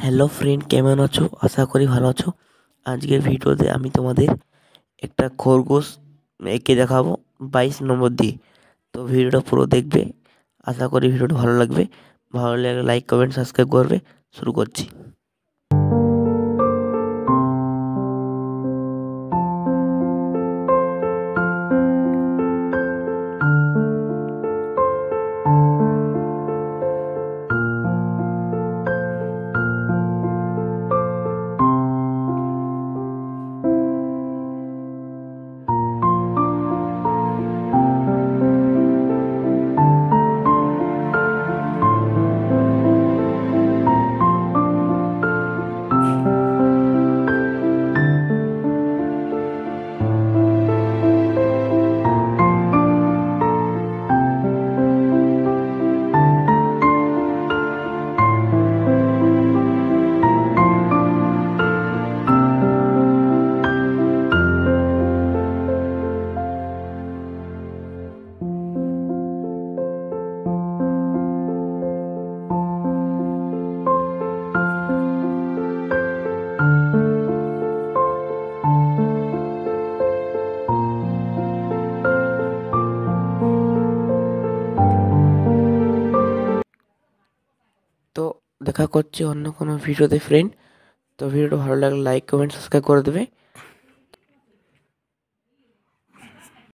Hello friend, কেমন আছো? আশা করি ভালো আছো। আজকের ভিডিওতে আমি তোমাদের একটা খরগোশ এঁকে দেখাবো 22 নম্বর দিয়ে। তো ভিডিওটা পুরো দেখবে, আশা করি ভিডিওটা ভালো লাগবে। ভালো লাগলে লাইক কমেন্ট সাবস্ক্রাইব করবে। শুরু করছি। তো দেখা করছি অন্য কোনো ভিডিওতে ফ্রেন্ড। তো ভিডিওটা ভালো লাগলে লাইক কমেন্ট সাবস্ক্রাইব করে দেবে।